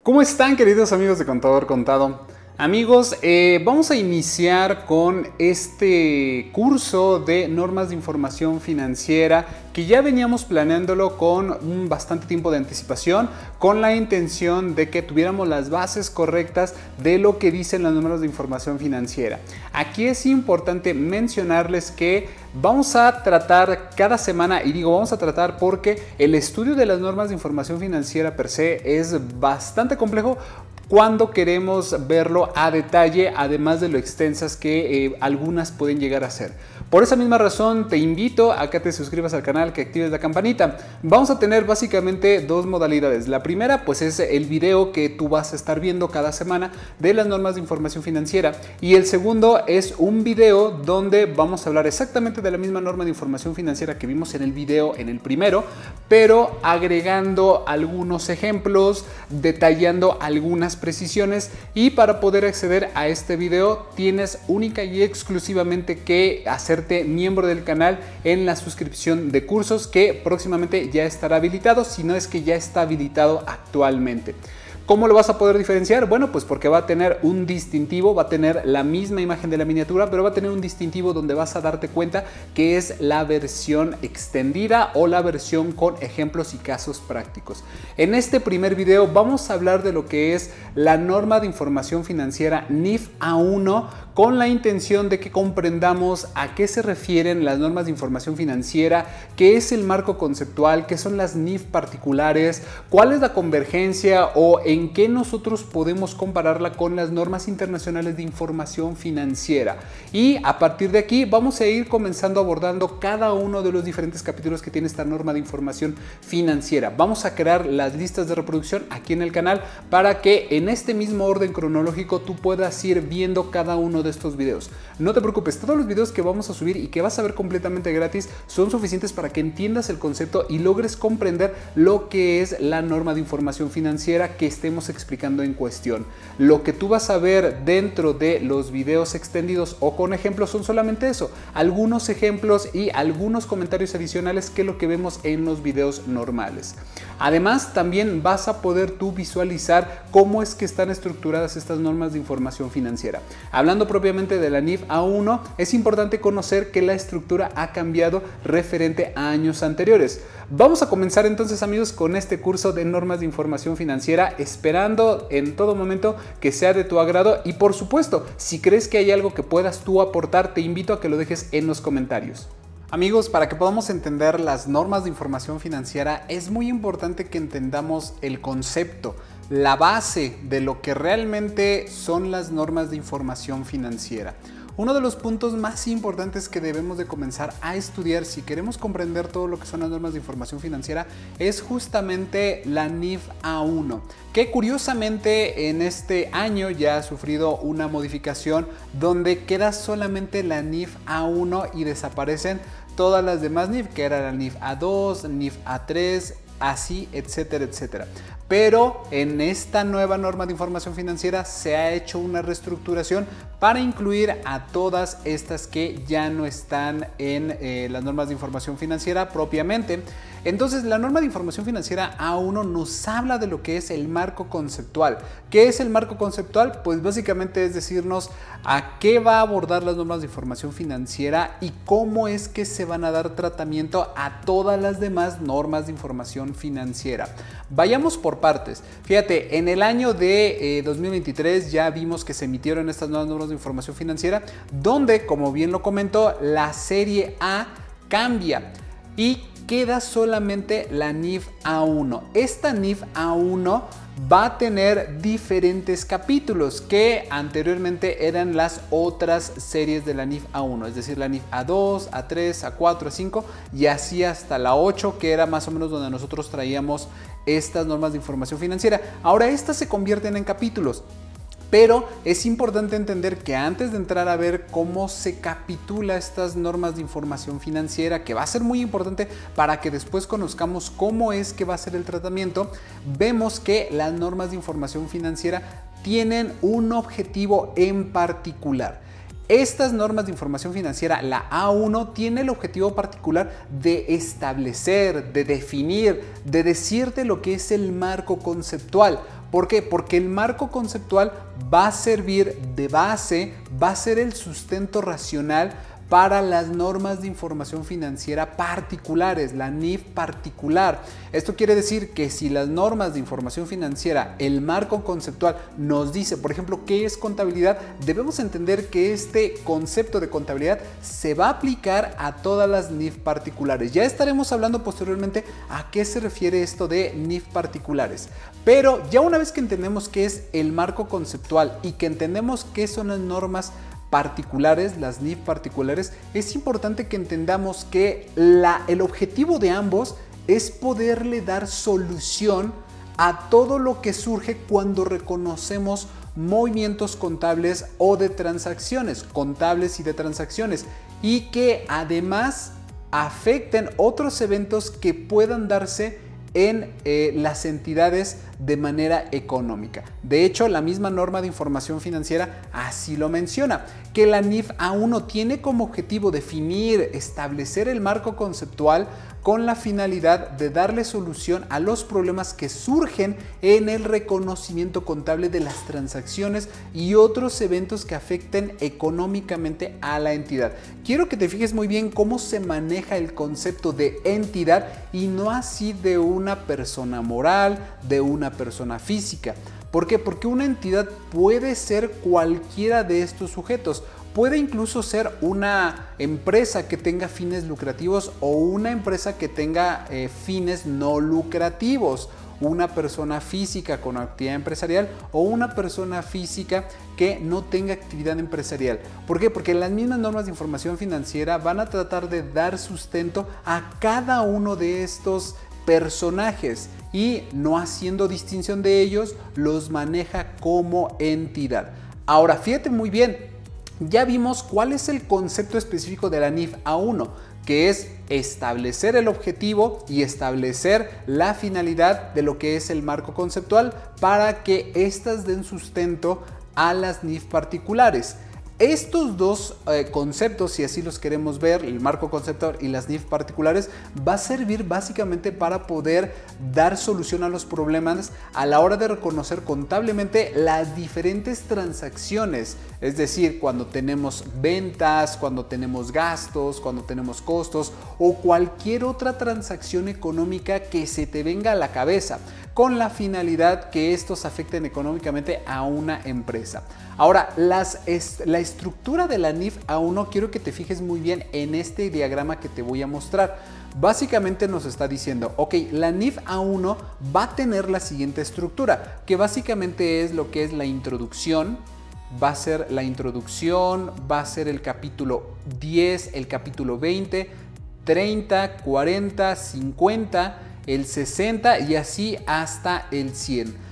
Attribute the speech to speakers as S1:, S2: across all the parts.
S1: ¿Cómo están, queridos amigos de Contador Contado? Amigos, vamos a iniciar con este curso de normas de información financiera que ya veníamos planeándolo con un bastante tiempo de anticipación, con la intención de que tuviéramos las bases correctas de lo que dicen las normas de información financiera. Aquí es importante mencionarles que vamos a tratar cada semana, y digo vamos a tratar porque el estudio de las normas de información financiera per se es bastante complejo cuando queremos verlo a detalle, además de lo extensas que algunas pueden llegar a ser. Por esa misma razón te invito a que te suscribas al canal, que actives la campanita. Vamos a tener básicamente dos modalidades. La primera pues es el video que tú vas a estar viendo cada semana de las normas de información financiera, y el segundo es un video donde vamos a hablar exactamente de la misma norma de información financiera que vimos en el video, en el primero, pero agregando algunos ejemplos, detallando algunas precisiones. Y para poder acceder a este video tienes única y exclusivamente que hacerte miembro del canal en la suscripción de cursos, que próximamente ya estará habilitado, si no es que ya está habilitado actualmente. ¿Cómo lo vas a poder diferenciar? Bueno, pues porque va a tener un distintivo, va a tener la misma imagen de la miniatura, pero va a tener un distintivo donde vas a darte cuenta que es la versión extendida o la versión con ejemplos y casos prácticos. En este primer video vamos a hablar de lo que es la norma de información financiera NIF A1, con la intención de que comprendamos a qué se refieren las normas de información financiera, qué es el marco conceptual, qué son las NIF particulares, cuál es la convergencia o en qué nosotros podemos compararla con las normas internacionales de información financiera. Y a partir de aquí vamos a ir comenzando abordando cada uno de los diferentes capítulos que tiene esta norma de información financiera. Vamos a crear las listas de reproducción aquí en el canal para que en este mismo orden cronológico tú puedas ir viendo cada uno de estos videos. No te preocupes, todos los videos que vamos a subir y que vas a ver completamente gratis son suficientes para que entiendas el concepto y logres comprender lo que es la norma de información financiera que estemos explicando en cuestión. Lo que tú vas a ver dentro de los videos extendidos o con ejemplos son solamente eso, algunos ejemplos y algunos comentarios adicionales que lo que vemos en los videos normales. Además, también vas a poder tú visualizar cómo es que están estructuradas estas normas de información financiera. Hablando propiamente de la NIF A1, es importante conocer que la estructura ha cambiado referente a años anteriores. Vamos a comenzar entonces, amigos, con este curso de normas de información financiera, esperando en todo momento que sea de tu agrado, y por supuesto, si crees que hay algo que puedas tú aportar, te invito a que lo dejes en los comentarios. Amigos, para que podamos entender las normas de información financiera es muy importante que entendamos el concepto, la base de lo que realmente son las normas de información financiera. Uno de los puntos más importantes que debemos de comenzar a estudiar si queremos comprender todo lo que son las normas de información financiera es justamente la NIF A1, que curiosamente en este año ya ha sufrido una modificación donde queda solamente la NIF A1 y desaparecen todas las demás NIF, que era la NIF A2, NIF A3, así, etcétera, etcétera. Pero en esta nueva norma de información financiera se ha hecho una reestructuración para incluir a todas estas que ya no están en las normas de información financiera propiamente. Entonces, la norma de información financiera A1 nos habla de lo que es el marco conceptual. ¿Qué es el marco conceptual? Pues básicamente es decirnos a qué va a abordar las normas de información financiera y cómo es que se van a dar tratamiento a todas las demás normas de información financiera. Vayamos por partes. Fíjate, en el año de 2023 ya vimos que se emitieron estas nuevas normas de información financiera, donde, como bien lo comentó, la serie A cambia y queda solamente la NIF A1. Esta NIF A1 va a tener diferentes capítulos que anteriormente eran las otras series de la NIF A1, es decir, la NIF A2, A3, A4, A5 y así hasta la 8, que era más o menos donde nosotros traíamos estas normas de información financiera. Ahora estas se convierten en capítulos. Pero es importante entender que antes de entrar a ver cómo se capitula estas normas de información financiera, que va a ser muy importante para que después conozcamos cómo es que va a ser el tratamiento, vemos que las normas de información financiera tienen un objetivo en particular. Estas normas de información financiera, la A1, tiene el objetivo particular de establecer, de definir, de decirte lo que es el marco conceptual. ¿Por qué? Porque el marco conceptual va a servir de base, va a ser el sustento racional para las normas de información financiera particulares, la NIF particular. Esto quiere decir que si las normas de información financiera, el marco conceptual nos dice, por ejemplo, qué es contabilidad, debemos entender que este concepto de contabilidad se va a aplicar a todas las NIF particulares. Ya estaremos hablando posteriormente a qué se refiere esto de NIF particulares. Pero ya una vez que entendemos qué es el marco conceptual y que entendemos qué son las normas particulares, las NIF particulares, es importante que entendamos que el objetivo de ambos es poderle dar solución a todo lo que surge cuando reconocemos movimientos contables o de transacciones, contables y de transacciones, y que además afecten otros eventos que puedan darse en las entidades de manera económica. De hecho, la misma norma de información financiera así lo menciona, que la NIF A1 tiene como objetivo definir, establecer el marco conceptual con la finalidad de darle solución a los problemas que surgen en el reconocimiento contable de las transacciones y otros eventos que afecten económicamente a la entidad. Quiero que te fijes muy bien cómo se maneja el concepto de entidad y no así de una persona moral, de una persona física. ¿Por qué? Porque una entidad puede ser cualquiera de estos sujetos. Puede incluso ser una empresa que tenga fines lucrativos o una empresa que tenga fines no lucrativos. Una persona física con actividad empresarial o una persona física que no tenga actividad empresarial. ¿Por qué? Porque las mismas normas de información financiera van a tratar de dar sustento a cada uno de estos personajes y no haciendo distinción de ellos, los maneja como entidad. Ahora, fíjate muy bien. Ya vimos cuál es el concepto específico de la NIF A1, que es establecer el objetivo y establecer la finalidad de lo que es el marco conceptual para que éstas den sustento a las NIF particulares. Estos dos conceptos, si así los queremos ver, el marco conceptual y las NIF particulares, va a servir básicamente para poder dar solución a los problemas a la hora de reconocer contablemente las diferentes transacciones. Es decir, cuando tenemos ventas, cuando tenemos gastos, cuando tenemos costos o cualquier otra transacción económica que se te venga a la cabeza, con la finalidad que estos afecten económicamente a una empresa. Ahora, la estructura de la NIF A1, quiero que te fijes muy bien en este diagrama que te voy a mostrar. Básicamente nos está diciendo, ok, la NIF A1 va a tener la siguiente estructura, que básicamente es lo que es la introducción. Va a ser la introducción, va a ser el capítulo 10, el capítulo 20, 30, 40, 50, el 60 y así hasta el 100.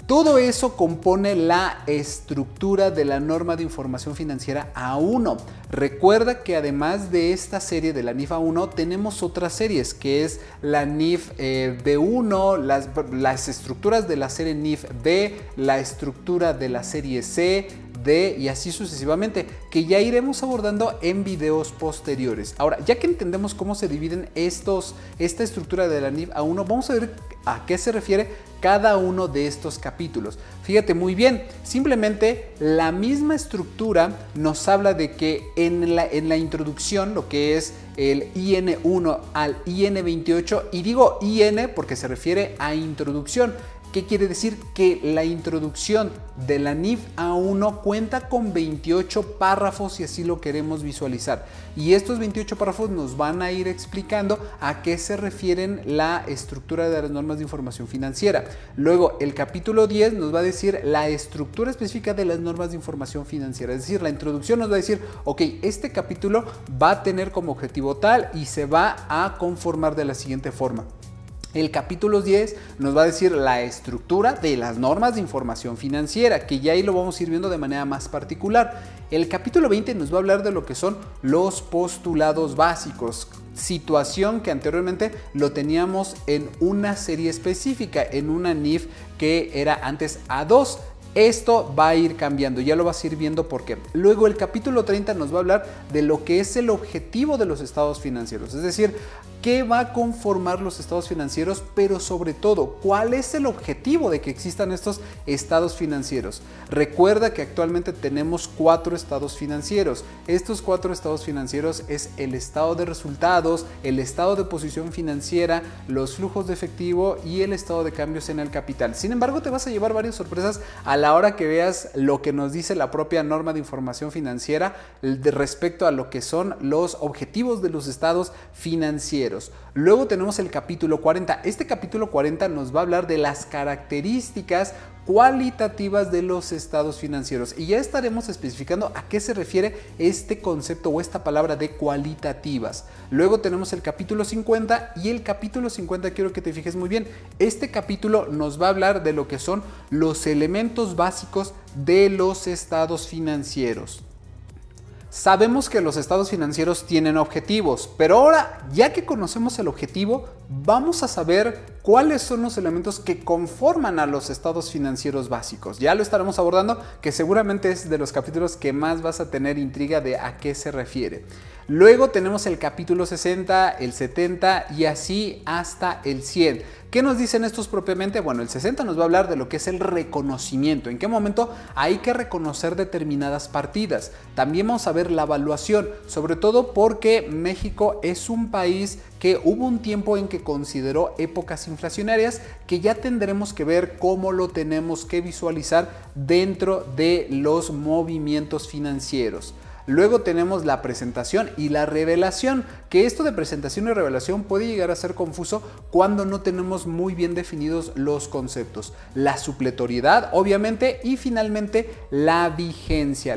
S1: Todo eso compone la estructura de la norma de información financiera A1. Recuerda que además de esta serie de la NIF A1 tenemos otras series que es la NIF B1, las estructuras de la serie NIF B, la estructura de la serie C, D y así sucesivamente, que ya iremos abordando en videos posteriores. Ahora, ya que entendemos cómo se dividen esta estructura de la NIF A1, vamos a ver a qué se refiere cada uno de estos capítulos. Fíjate muy bien, simplemente la misma estructura nos habla de que en la introducción, lo que es el IN1 al IN28, y digo IN porque se refiere a introducción. ¿Qué quiere decir? Que la introducción de la NIF A1 cuenta con 28 párrafos si así lo queremos visualizar. Y estos 28 párrafos nos van a ir explicando a qué se refieren la estructura de las normas de información financiera. Luego, el capítulo 10 nos va a decir la estructura específica de las normas de información financiera. Es decir, la introducción nos va a decir, ok, este capítulo va a tener como objetivo tal y se va a conformar de la siguiente forma. El capítulo 10 nos va a decir la estructura de las normas de información financiera, que ya ahí lo vamos a ir viendo de manera más particular. El capítulo 20 nos va a hablar de lo que son los postulados básicos, situación que anteriormente lo teníamos en una serie específica, en una NIF que era antes A2. Esto va a ir cambiando, ya lo vas a ir viendo por qué. Luego el capítulo 30 nos va a hablar de lo que es el objetivo de los estados financieros, es decir, qué va a conformar los estados financieros, pero sobre todo, cuál es el objetivo de que existan estos estados financieros. Recuerda que actualmente tenemos 4 estados financieros. Estos 4 estados financieros es el estado de resultados, el estado de posición financiera, los flujos de efectivo y el estado de cambios en el capital. Sin embargo, te vas a llevar varias sorpresas a la hora que veas lo que nos dice la propia norma de información financiera respecto a lo que son los objetivos de los estados financieros. Luego tenemos el capítulo 40. Este capítulo 40 nos va a hablar de las características cualitativas de los estados financieros y ya estaremos especificando a qué se refiere este concepto o esta palabra de cualitativas. Luego tenemos el capítulo 50 y el capítulo 50 quiero que te fijes muy bien. Este capítulo nos va a hablar de lo que son los elementos básicos de los estados financieros. Sabemos que los estados financieros tienen objetivos, pero ahora, ya que conocemos el objetivo, vamos a saber cuáles son los elementos que conforman a los estados financieros básicos. Ya lo estaremos abordando, que seguramente es de los capítulos que más vas a tener intriga de a qué se refiere. Luego tenemos el capítulo 60, el 70 y así hasta el 100. ¿Qué nos dicen estos propiamente? Bueno, el 60 nos va a hablar de lo que es el reconocimiento. ¿En qué momento hay que reconocer determinadas partidas? También vamos a ver la evaluación, sobre todo porque México es un país que hubo un tiempo en que consideró épocas inflacionarias que ya tendremos que ver cómo lo tenemos que visualizar dentro de los movimientos financieros. Luego tenemos la presentación y la revelación, que esto de presentación y revelación puede llegar a ser confuso cuando no tenemos muy bien definidos los conceptos. La supletoriedad, obviamente, y finalmente la vigencia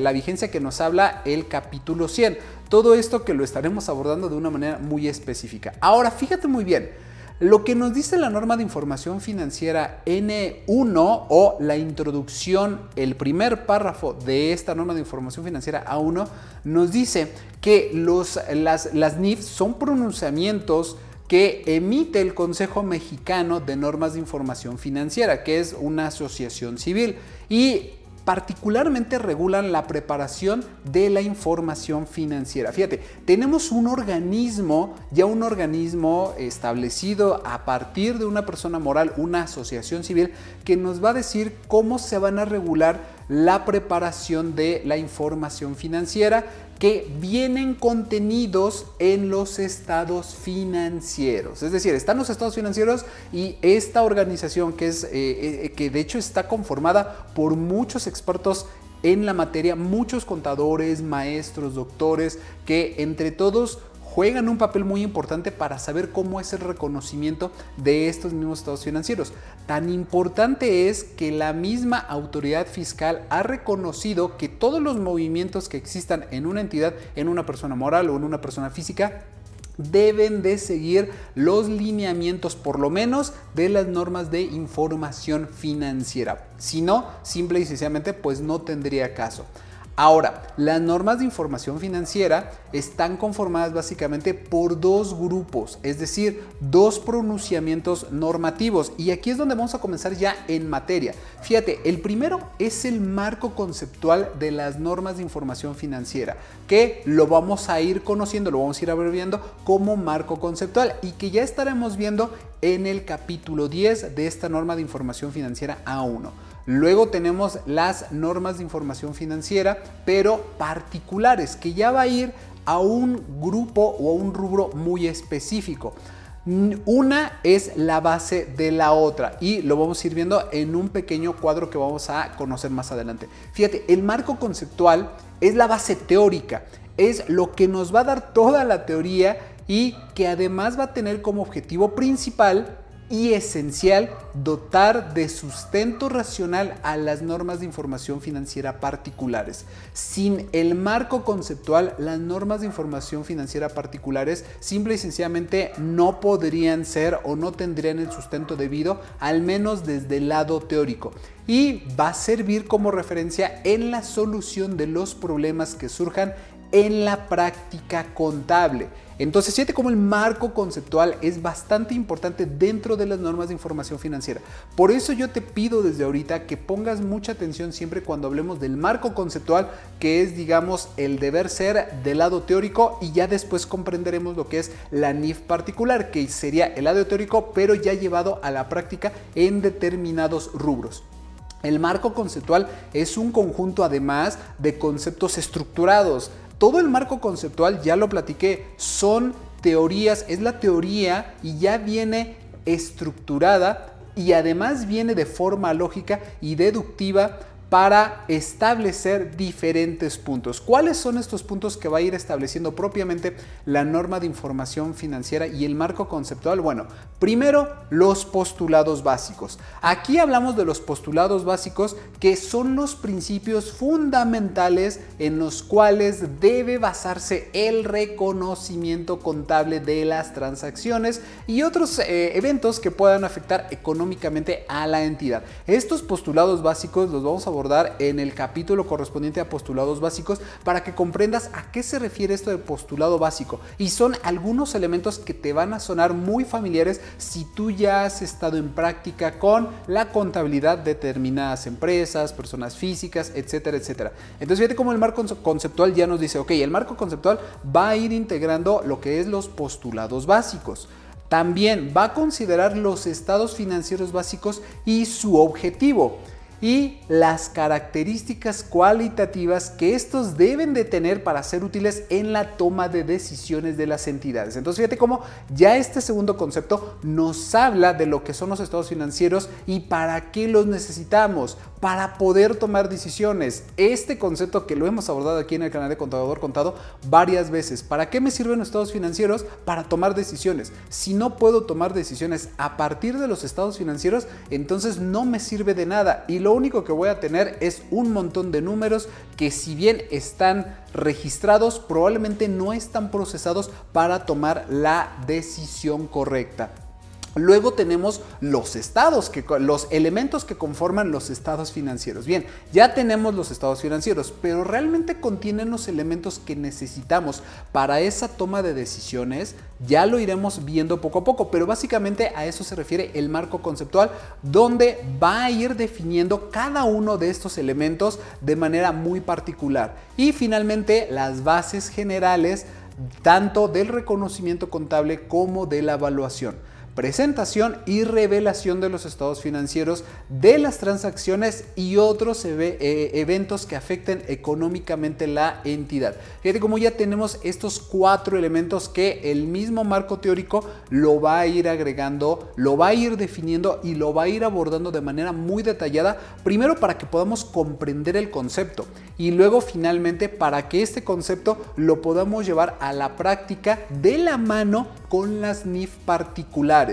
S1: que nos habla el capítulo 100. Todo esto que lo estaremos abordando de una manera muy específica. Ahora, fíjate muy bien. Lo que nos dice la norma de información financiera N1 o la introducción, el primer párrafo de esta norma de información financiera A1 nos dice que las NIF son pronunciamientos que emite el Consejo Mexicano de Normas de Información Financiera, que es una asociación civil y particularmente regulan la preparación de la información financiera. Fíjate, tenemos un organismo establecido a partir de una persona moral, una asociación civil, que nos va a decir cómo se van a regular la preparación de la información financiera que vienen contenidos en los estados financieros. Es decir, están los estados financieros y esta organización que de hecho está conformada por muchos expertos en la materia, muchos contadores, maestros, doctores, que entre todos juegan un papel muy importante para saber cómo es el reconocimiento de estos mismos estados financieros. Tan importante es que la misma autoridad fiscal ha reconocido que todos los movimientos que existan en una entidad, en una persona moral o en una persona física, deben de seguir los lineamientos, por lo menos, de las normas de información financiera. Si no, simple y sencillamente, pues no tendría caso. Ahora, las normas de información financiera están conformadas básicamente por 2 grupos, es decir, 2 pronunciamientos normativos. Y aquí es donde vamos a comenzar ya en materia. Fíjate, el primero es el marco conceptual de las normas de información financiera, que lo vamos a ir conociendo, lo vamos a ir abreviando como marco conceptual y que ya estaremos viendo en el capítulo 10 de esta norma de información financiera A1. Luego tenemos las normas de información financiera, pero particulares, que ya va a ir a un grupo o a un rubro muy específico. Una es la base de la otra y lo vamos a ir viendo en un pequeño cuadro que vamos a conocer más adelante. Fíjate, el marco conceptual es la base teórica, es lo que nos va a dar toda la teoría y que además va a tener como objetivo principal y esencial dotar de sustento racional a las normas de información financiera particulares. Sin el marco conceptual, las normas de información financiera particulares simple y sencillamente no podrían ser o no tendrían el sustento debido, al menos desde el lado teórico. Y va a servir como referencia en la solución de los problemas que surjan en la práctica contable. Entonces, fíjate cómo el marco conceptual es bastante importante dentro de las normas de información financiera. Por eso yo te pido desde ahorita que pongas mucha atención siempre cuando hablemos del marco conceptual, que es, digamos, el deber ser del lado teórico, y ya después comprenderemos lo que es la NIF particular, que sería el lado teórico, pero ya llevado a la práctica en determinados rubros. El marco conceptual es un conjunto además de conceptos estructurados. Todo el marco conceptual, ya lo platiqué, son teorías, es la teoría y ya viene estructurada y además viene de forma lógica y deductiva para establecer diferentes puntos. ¿Cuáles son estos puntos que va a ir estableciendo propiamente la norma de información financiera y el marco conceptual? Bueno, primero, los postulados básicos. Aquí hablamos de los postulados básicos, que son los principios fundamentales en los cuales debe basarse el reconocimiento contable de las transacciones y otros eventos que puedan afectar económicamente a la entidad. Estos postulados básicos los vamos a abordar en el capítulo correspondiente a postulados básicos para que comprendas a qué se refiere esto de postulado básico, y son algunos elementos que te van a sonar muy familiares si tú ya has estado en práctica con la contabilidad de determinadas empresas, personas físicas, etcétera, etcétera. Entonces fíjate cómo el marco conceptual ya nos dice, ok, el marco conceptual va a ir integrando lo que es los postulados básicos. También va a considerar los estados financieros básicos y su objetivo, y las características cualitativas que estos deben de tener para ser útiles en la toma de decisiones de las entidades. Entonces fíjate cómo ya este segundo concepto nos habla de lo que son los estados financieros y para qué los necesitamos para poder tomar decisiones. Este concepto que lo hemos abordado aquí en el canal de Contador Contado varias veces. ¿Para qué me sirven los estados financieros? Para tomar decisiones. Si no puedo tomar decisiones a partir de los estados financieros, entonces no me sirve de nada, y lo único que voy a tener es un montón de números que, si bien están registrados, probablemente no están procesados para tomar la decisión correcta. Luego tenemos los estados, los elementos que conforman los estados financieros. Bien, ya tenemos los estados financieros, pero realmente contienen los elementos que necesitamos para esa toma de decisiones. Ya lo iremos viendo poco a poco, pero básicamente a eso se refiere el marco conceptual, donde va a ir definiendo cada uno de estos elementos de manera muy particular. Y finalmente, las bases generales, tanto del reconocimiento contable como de la evaluación, presentación y revelación de los estados financieros, de las transacciones y otros eventos que afecten económicamente la entidad. Fíjate cómo ya tenemos estos 4 elementos que el mismo marco teórico lo va a ir agregando, lo va a ir definiendo y lo va a ir abordando de manera muy detallada, primero para que podamos comprender el concepto y luego finalmente para que este concepto lo podamos llevar a la práctica de la mano con las NIF particulares.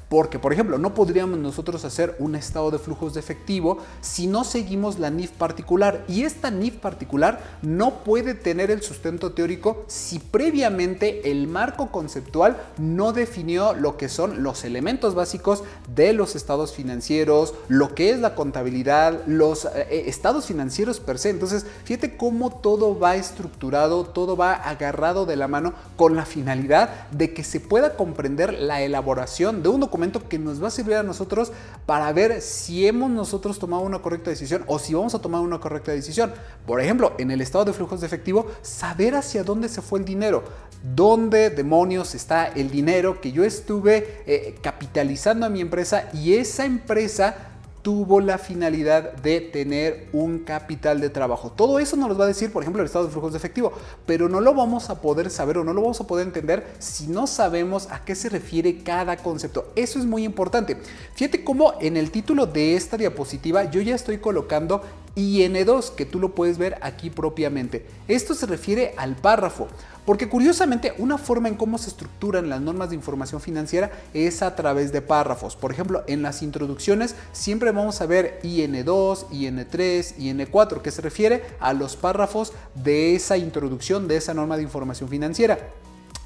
S1: Porque, por ejemplo, no podríamos nosotros hacer un estado de flujos de efectivo si no seguimos la NIF particular, y esta NIF particular no puede tener el sustento teórico si previamente el marco conceptual no definió lo que son los elementos básicos de los estados financieros, lo que es la contabilidad, los estados financieros per se. Entonces, fíjate cómo todo va estructurado, todo va agarrado de la mano con la finalidad de que se pueda comprender la elaboración de un documento que nos va a servir a nosotros para ver si hemos nosotros tomado una correcta decisión o si vamos a tomar una correcta decisión. Por ejemplo, en el estado de flujos de efectivo, saber hacia dónde se fue el dinero, dónde demonios está el dinero que yo estuve capitalizando a mi empresa, y esa empresa tuvo la finalidad de tener un capital de trabajo. Todo eso nos lo va a decir, por ejemplo, el estado de flujos de efectivo, pero no lo vamos a poder saber o no lo vamos a poder entender si no sabemos a qué se refiere cada concepto. Eso es muy importante. Fíjate cómo en el título de esta diapositiva yo ya estoy colocando IN2, que tú lo puedes ver aquí propiamente. Esto se refiere al párrafo, porque curiosamente una forma en cómo se estructuran las normas de información financiera es a través de párrafos. Por ejemplo, en las introducciones siempre vamos a ver IN2, IN3, IN4, que se refiere a los párrafos de esa introducción de esa norma de información financiera.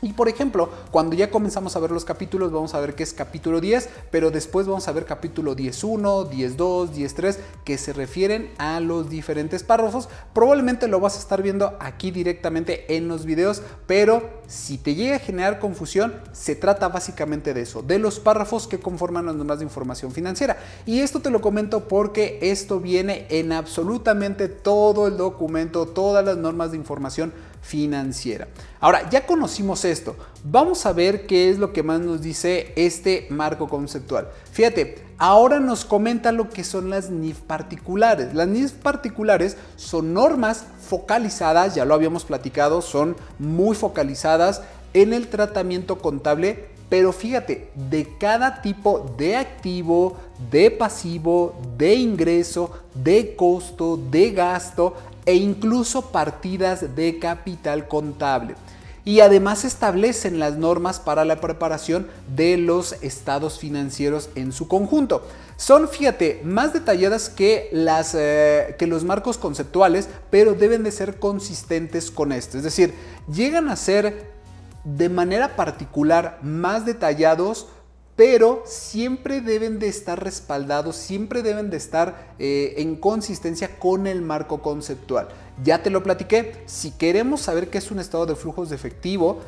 S1: Y por ejemplo, cuando ya comenzamos a ver los capítulos, vamos a ver que es capítulo 10, pero después vamos a ver capítulo 10.1, 10.2, 10.3, que se refieren a los diferentes párrafos. Probablemente lo vas a estar viendo aquí directamente en los videos, pero si te llega a generar confusión, se trata básicamente de eso, de los párrafos que conforman las normas de información financiera. Y esto te lo comento porque esto viene en absolutamente todo el documento, todas las normas de información financiera. Ahora, ya conocimos esto, vamos a ver qué es lo que más nos dice este marco conceptual. Fíjate, ahora nos comenta lo que son las NIF particulares. Las NIF particulares son normas focalizadas, ya lo habíamos platicado, son muy focalizadas en el tratamiento contable, pero fíjate, de cada tipo de activo, de pasivo, de ingreso, de costo, de gasto e incluso partidas de capital contable. Y además establecen las normas para la preparación de los estados financieros en su conjunto. Son, fíjate, más detalladas que los marcos conceptuales, pero deben de ser consistentes con esto. Es decir, llegan a ser de manera particular más detallados, pero siempre deben de estar respaldados, siempre deben de estar en consistencia con el marco conceptual. Ya te lo platiqué, si queremos saber qué es un estado de flujos de efectivo,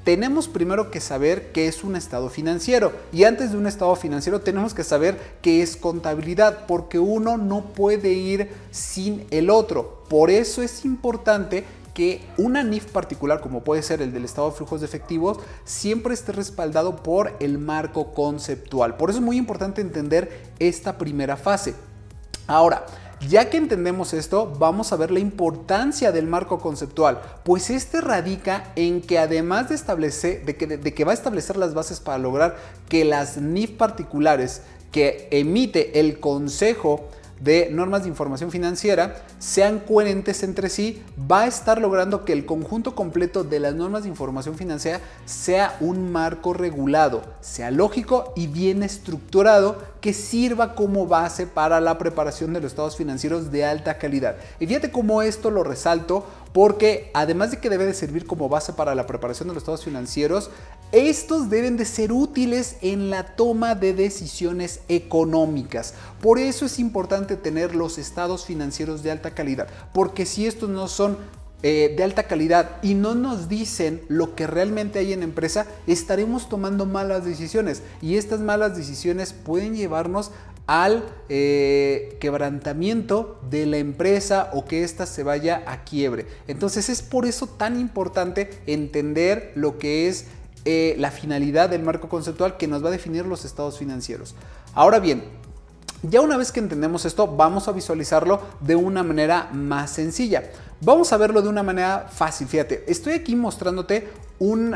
S1: tenemos primero que saber qué es un estado financiero, y antes de un estado financiero tenemos que saber qué es contabilidad, porque uno no puede ir sin el otro. Por eso es importante que una NIF particular, como puede ser el del estado de flujos de efectivos, siempre esté respaldado por el marco conceptual. Por eso es muy importante entender esta primera fase. Ahora, ya que entendemos esto, vamos a ver la importancia del marco conceptual, pues este radica en que además de establecer, de que va a establecer las bases para lograr que las NIF particulares que emite el Consejo de Normas de Información Financiera sean coherentes entre sí, va a estar logrando que el conjunto completo de las normas de información financiera sea un marco regulado, sea lógico y bien estructurado, que sirva como base para la preparación de los estados financieros de alta calidad. Y fíjate cómo esto lo resalto, porque además de que debe de servir como base para la preparación de los estados financieros, estos deben de ser útiles en la toma de decisiones económicas. Por eso es importante tener los estados financieros de alta calidad, porque si estos no son de alta calidad y no nos dicen lo que realmente hay en la empresa, estaremos tomando malas decisiones, y estas malas decisiones pueden llevarnos al quebrantamiento de la empresa o que ésta se vaya a quiebre. Entonces es por eso tan importante entender lo que es la finalidad del marco conceptual que nos va a definir los estados financieros. Ahora bien, ya una vez que entendemos esto, vamos a visualizarlo de una manera más sencilla. Vamos a verlo de una manera fácil. Fíjate, estoy aquí mostrándote un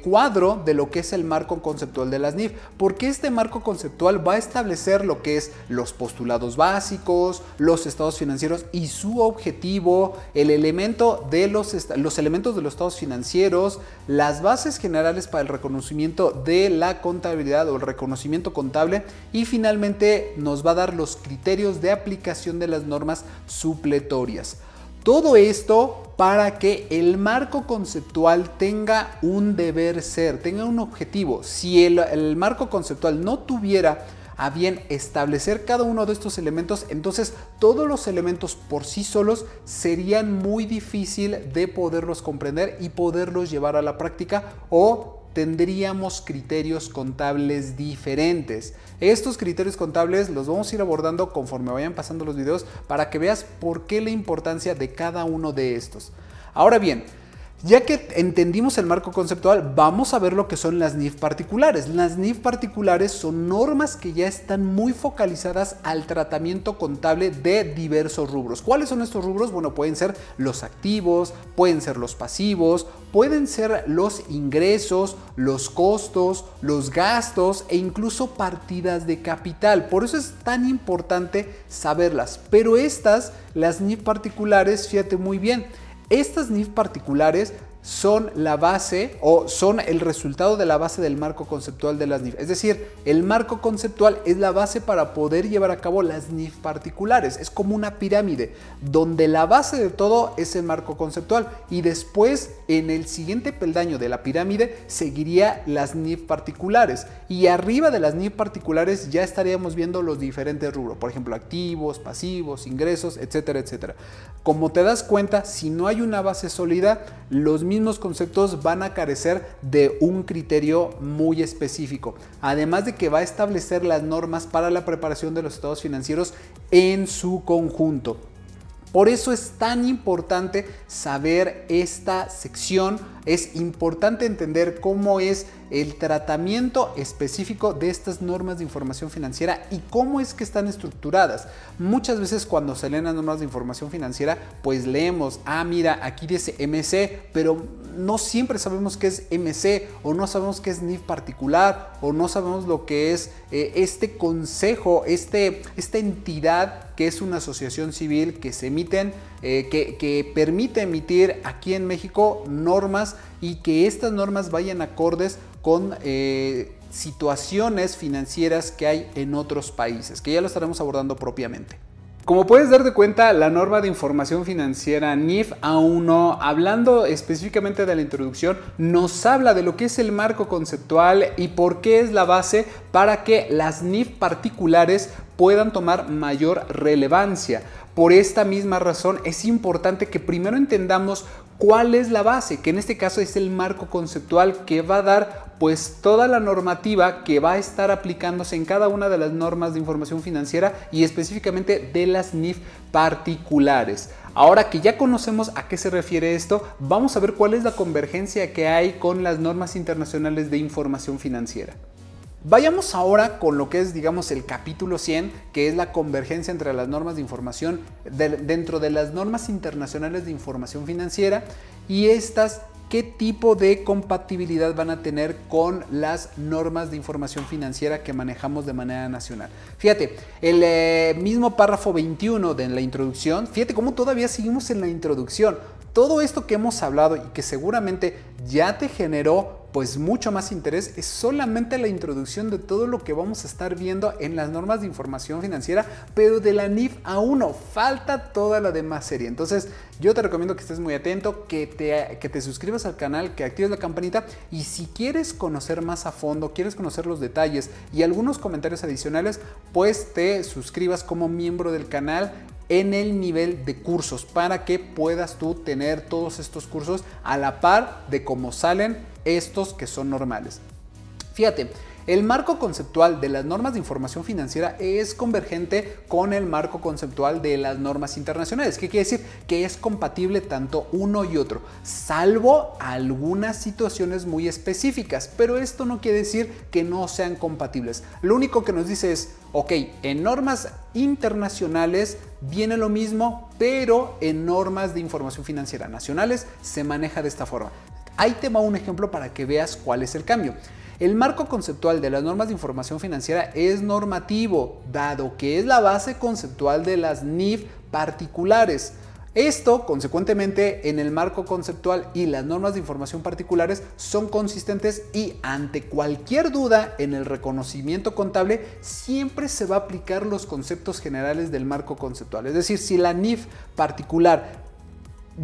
S1: cuadro de lo que es el marco conceptual de las NIF, porque este marco conceptual va a establecer lo que es los postulados básicos, los estados financieros y su objetivo, el elemento de los elementos de los estados financieros, las bases generales para el reconocimiento de la contabilidad o el reconocimiento contable, y finalmente nos va a dar los criterios de aplicación de las normas supletorias. Todo esto para que el marco conceptual tenga un deber ser, tenga un objetivo. Si el marco conceptual no tuviera a bien establecer cada uno de estos elementos, entonces todos los elementos por sí solos serían muy difícil de poderlos comprender y poderlos llevar a la práctica, o tendríamos criterios contables diferentes. Estos criterios contables los vamos a ir abordando conforme vayan pasando los videos para que veas por qué la importancia de cada uno de estos. Ahora bien, ya que entendimos el marco conceptual, vamos a ver lo que son las NIF particulares. Las NIF particulares son normas que ya están muy focalizadas al tratamiento contable de diversos rubros. ¿Cuáles son estos rubros? Bueno, pueden ser los activos, pueden ser los pasivos, pueden ser los ingresos, los costos, los gastos e incluso partidas de capital. Por eso es tan importante saberlas. Pero las NIF particulares, fíjate muy bien, estas NIF particulares son la base o son el resultado de la base del marco conceptual de las NIF. Es decir, el marco conceptual es la base para poder llevar a cabo las NIF particulares. Es como una pirámide donde la base de todo es el marco conceptual y después en el siguiente peldaño de la pirámide seguiría las NIF particulares y arriba de las NIF particulares ya estaríamos viendo los diferentes rubros, por ejemplo activos, pasivos, ingresos, etcétera, etcétera. Como te das cuenta, si no hay una base sólida, los mismos conceptos van a carecer de un criterio muy específico, además de que va a establecer las normas para la preparación de los estados financieros en su conjunto. Por eso es tan importante saber esta sección, es importante entender cómo es el tratamiento específico de estas normas de información financiera y cómo es que están estructuradas. Muchas veces cuando se leen las normas de información financiera, pues leemos, mira, aquí dice MC, pero no siempre sabemos qué es MC o no sabemos qué es NIF particular o no sabemos lo que es este consejo, esta entidad que es una asociación civil que se emiten, que permite emitir aquí en México normas y que estas normas vayan acordes con situaciones financieras que hay en otros países, que ya lo estaremos abordando propiamente. Como puedes darte cuenta, la norma de información financiera NIF A1, hablando específicamente de la introducción, nos habla de lo que es el marco conceptual y por qué es la base para que las NIF particulares puedan tomar mayor relevancia. Por esta misma razón es importante que primero entendamos cuál es la base, que en este caso es el marco conceptual que va a dar pues toda la normativa que va a estar aplicándose en cada una de las normas de información financiera y específicamente de las NIF particulares. Ahora que ya conocemos a qué se refiere esto, vamos a ver cuál es la convergencia que hay con las normas internacionales de información financiera. Vayamos ahora con lo que es, digamos, el capítulo 100, que es la convergencia entre las normas de información dentro de las normas internacionales de información financiera y estas, qué tipo de compatibilidad van a tener con las normas de información financiera que manejamos de manera nacional. Fíjate, el mismo párrafo 21 de la introducción, fíjate cómo todavía seguimos en la introducción. Todo esto que hemos hablado y que seguramente ya te generó pues mucho más interés es solamente la introducción de todo lo que vamos a estar viendo en las normas de información financiera, pero de la NIF A1 falta toda la demás serie. Entonces yo te recomiendo que estés muy atento, que te suscribas al canal, que actives la campanita y si quieres conocer más a fondo, quieres conocer los detalles y algunos comentarios adicionales, pues te suscribas como miembro del canal en el nivel de cursos para que puedas tú tener todos estos cursos a la par de cómo salen estos que son normales. Fíjate, el marco conceptual de las normas de información financiera es convergente con el marco conceptual de las normas internacionales. ¿Qué quiere decir? Que es compatible tanto uno y otro, salvo algunas situaciones muy específicas, pero esto no quiere decir que no sean compatibles. Lo único que nos dice es, ok, en normas internacionales viene lo mismo, pero en normas de información financiera nacionales se maneja de esta forma. Ahí te va un ejemplo para que veas cuál es el cambio. El marco conceptual de las normas de información financiera es normativo, dado que es la base conceptual de las NIF particulares. Esto, consecuentemente, en el marco conceptual y las normas de información particulares son consistentes y ante cualquier duda en el reconocimiento contable siempre se va a aplicar los conceptos generales del marco conceptual. Es decir, si la NIF particular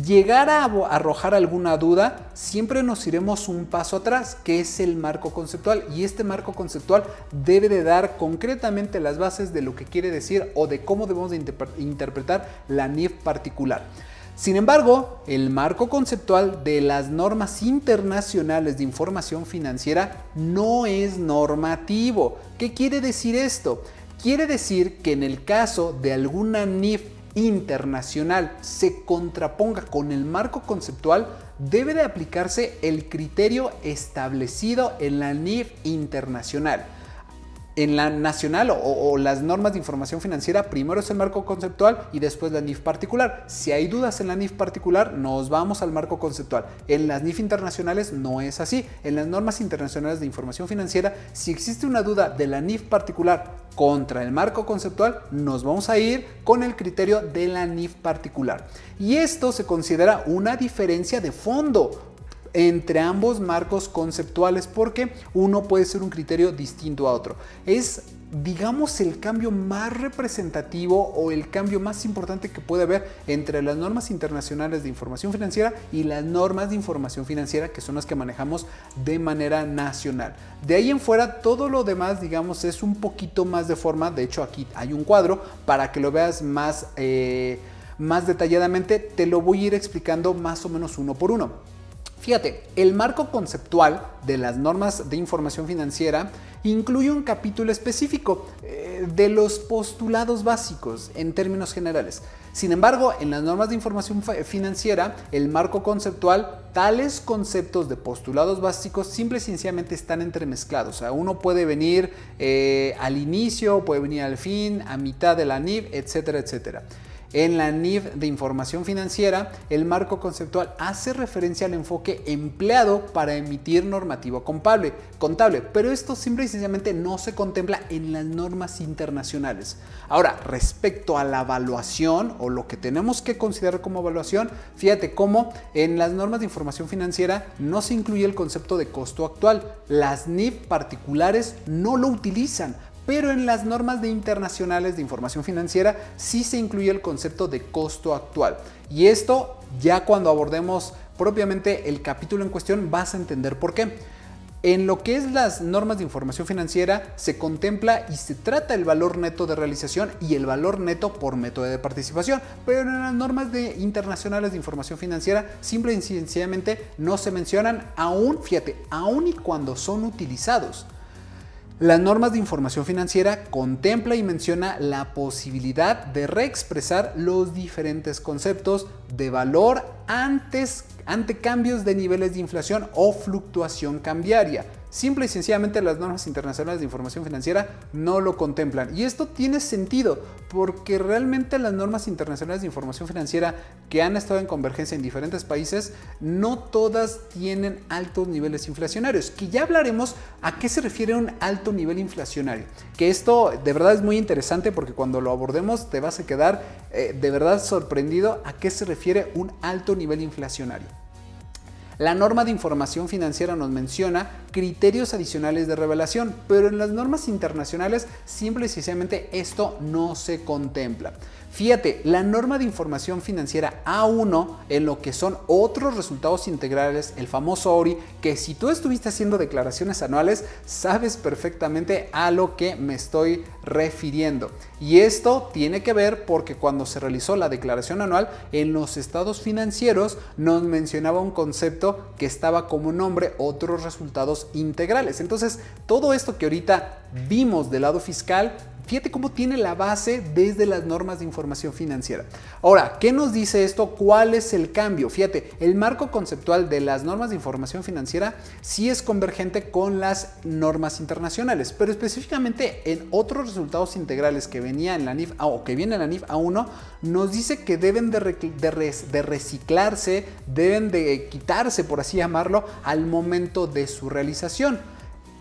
S1: llegara a arrojar alguna duda, siempre nos iremos un paso atrás, que es el marco conceptual, y este marco conceptual debe de dar concretamente las bases de lo que quiere decir o de cómo debemos de interpretar la NIF particular. Sin embargo, el marco conceptual de las normas internacionales de información financiera no es normativo. ¿Qué quiere decir esto? Quiere decir que en el caso de alguna NIF internacional se contraponga con el marco conceptual, debe de aplicarse el criterio establecido en la NIF internacional. En la nacional o las normas de información financiera, primero es el marco conceptual y después la NIF particular. Si hay dudas en la NIF particular, nos vamos al marco conceptual. En las NIF internacionales no es así. En las normas internacionales de información financiera, si existe una duda de la NIF particular contra el marco conceptual, nos vamos a ir con el criterio de la NIF particular. Y esto se considera una diferencia de fondo. entre ambos marcos conceptuales porque uno puede ser un criterio distinto a otro. Es, digamos, el cambio más representativo o el cambio más importante que puede haber entre las normas internacionales de información financiera y las normas de información financiera, que son las que manejamos de manera nacional. De ahí en fuera, todo lo demás, digamos, es un poquito más de forma. De hecho, aquí hay un cuadro para que lo veas más detalladamente. Te lo voy a ir explicando más o menos uno por uno. Fíjate, el marco conceptual de las normas de información financiera incluye un capítulo específico de los postulados básicos en términos generales. Sin embargo, en las normas de información financiera, el marco conceptual, tales conceptos de postulados básicos simple y sencillamente están entremezclados. O sea, uno puede venir al inicio, puede venir al fin, a mitad de la NIF, etcétera, etcétera. En la NIF de información financiera, el marco conceptual hace referencia al enfoque empleado para emitir normativa contable, pero esto simple y sencillamente no se contempla en las normas internacionales. Ahora, respecto a la evaluación o lo que tenemos que considerar como evaluación, fíjate cómo en las normas de información financiera no se incluye el concepto de costo actual. Las NIF particulares no lo utilizan. Pero en las normas internacionales de información financiera sí se incluye el concepto de costo actual. Y esto ya cuando abordemos propiamente el capítulo en cuestión vas a entender por qué. En lo que es las normas de información financiera se contempla y se trata el valor neto de realización y el valor neto por método de participación, pero en las normas internacionales de información financiera simple y sencillamente no se mencionan aún y cuando son utilizados. Las normas de información financiera contempla y menciona la posibilidad de reexpresar los diferentes conceptos de valor ante cambios de niveles de inflación o fluctuación cambiaria. Simple y sencillamente las normas internacionales de información financiera no lo contemplan. Y esto tiene sentido porque realmente las normas internacionales de información financiera que han estado en convergencia en diferentes países, no todas tienen altos niveles inflacionarios. Que ya hablaremos a qué se refiere un alto nivel inflacionario. Que esto de verdad es muy interesante porque cuando lo abordemos te vas a quedar de verdad sorprendido a qué se refiere un alto nivel inflacionario. La norma de información financiera nos menciona criterios adicionales de revelación, pero en las normas internacionales simple y sencillamente esto no se contempla. Fíjate, la norma de información financiera A1 en lo que son otros resultados integrales, el famoso ORI, que si tú estuviste haciendo declaraciones anuales, sabes perfectamente a lo que me estoy refiriendo. Y esto tiene que ver porque cuando se realizó la declaración anual, en los estados financieros nos mencionaba un concepto que estaba como nombre otros resultados integrales. Entonces, todo esto que ahorita vimos del lado fiscal, fíjate cómo tiene la base desde las normas de información financiera. Ahora, ¿qué nos dice esto? ¿Cuál es el cambio? Fíjate, el marco conceptual de las normas de información financiera sí es convergente con las normas internacionales, pero específicamente en otros resultados integrales que venía en la NIF o que viene en la NIF A1, nos dice que deben de reciclarse, deben de quitarse, por así llamarlo, al momento de su realización.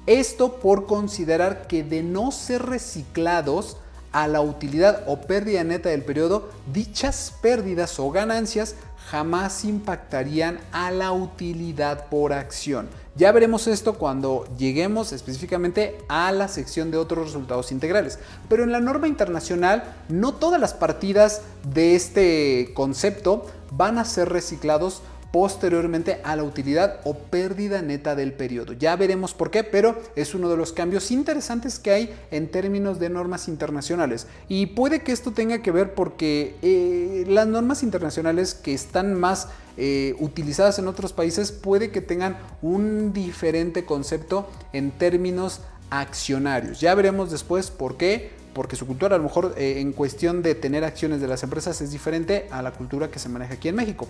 S1: Esto por considerar que de no ser reciclados a la utilidad o pérdida neta del periodo, dichas pérdidas o ganancias jamás impactarían a la utilidad por acción. Ya veremos esto cuando lleguemos específicamente a la sección de otros resultados integrales. Pero en la norma internacional, no todas las partidas de este concepto van a ser reciclados posteriormente a la utilidad o pérdida neta del periodo. Ya veremos por qué, pero es uno de los cambios interesantes que hay en términos de normas internacionales. Y puede que esto tenga que ver porque las normas internacionales que están más utilizadas en otros países puede que tengan un diferente concepto en términos accionarios. Ya veremos después por qué. Porque su cultura a lo mejor en cuestión de tener acciones de las empresas es diferente a la cultura que se maneja aquí en México.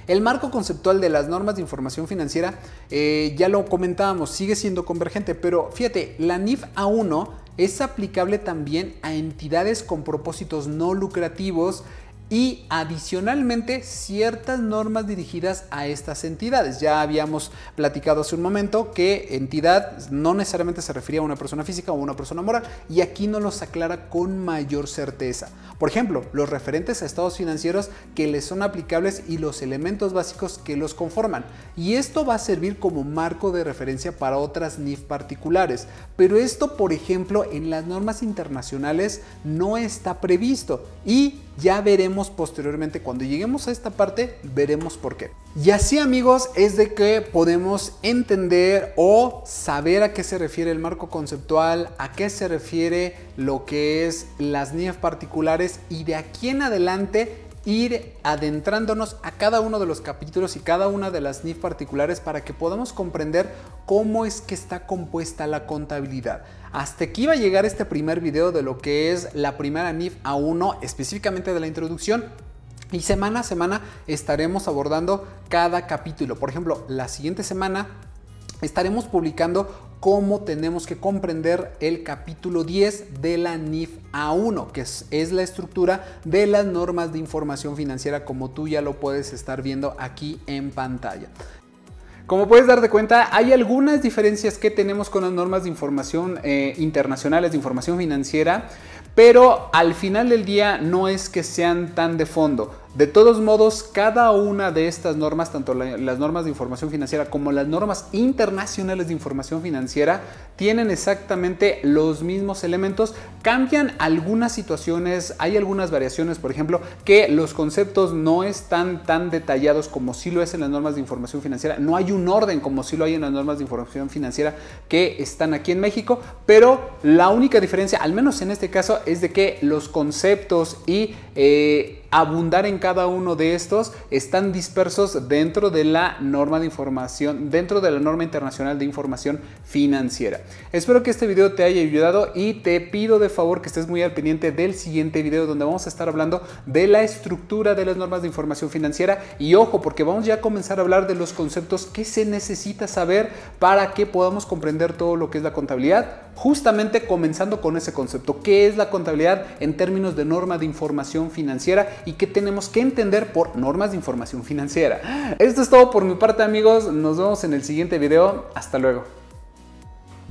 S1: El marco conceptual de las normas de información financiera, ya lo comentábamos, sigue siendo convergente, pero fíjate, la NIF A1 es aplicable también a entidades con propósitos no lucrativos y adicionalmente ciertas normas dirigidas a estas entidades. Ya habíamos platicado hace un momento que entidad no necesariamente se refería a una persona física o una persona moral, y aquí nos los aclara con mayor certeza. Por ejemplo, los referentes a estados financieros que les son aplicables y los elementos básicos que los conforman. Y esto va a servir como marco de referencia para otras NIF particulares. Pero esto, por ejemplo, en las normas internacionales no está previsto, y ya veremos posteriormente cuando lleguemos a esta parte, veremos por qué. Y así, amigos, es de que podemos entender o saber a qué se refiere el marco conceptual, a qué se refiere lo que es las NIF particulares, y de aquí en adelante ir adentrándonos a cada uno de los capítulos y cada una de las NIF particulares para que podamos comprender cómo es que está compuesta la contabilidad. Hasta aquí va a llegar este primer video de lo que es la primera NIF A1, específicamente de la introducción. Y semana a semana estaremos abordando cada capítulo. Por ejemplo, la siguiente semana estaremos publicando cómo tenemos que comprender el capítulo 10 de la NIF A1, que es la estructura de las normas de información financiera, como tú ya lo puedes estar viendo aquí en pantalla. Como puedes darte cuenta, hay algunas diferencias que tenemos con las normas de información internacionales de información financiera, pero al final del día no es que sean tan de fondo. De todos modos, cada una de estas normas, tanto las normas de información financiera como las normas internacionales de información financiera, tienen exactamente los mismos elementos. Cambian algunas situaciones, hay algunas variaciones, por ejemplo, que los conceptos no están tan detallados como sí lo es en las normas de información financiera. No hay un orden como sí lo hay en las normas de información financiera que están aquí en México, pero la única diferencia, al menos en este caso, es de que los conceptos y abundar en cada uno de estos están dispersos dentro de la norma de información, dentro de la norma internacional de información financiera. Espero que este video te haya ayudado y te pido de favor que estés muy al pendiente del siguiente video, donde vamos a estar hablando de la estructura de las normas de información financiera. Y ojo, porque vamos ya a comenzar a hablar de los conceptos que se necesita saber para que podamos comprender todo lo que es la contabilidad, justamente comenzando con ese concepto. ¿Qué es la contabilidad en términos de norma de información financiera y qué tenemos que entender por normas de información financiera? Esto es todo por mi parte, amigos. Nos vemos en el siguiente video. Hasta luego.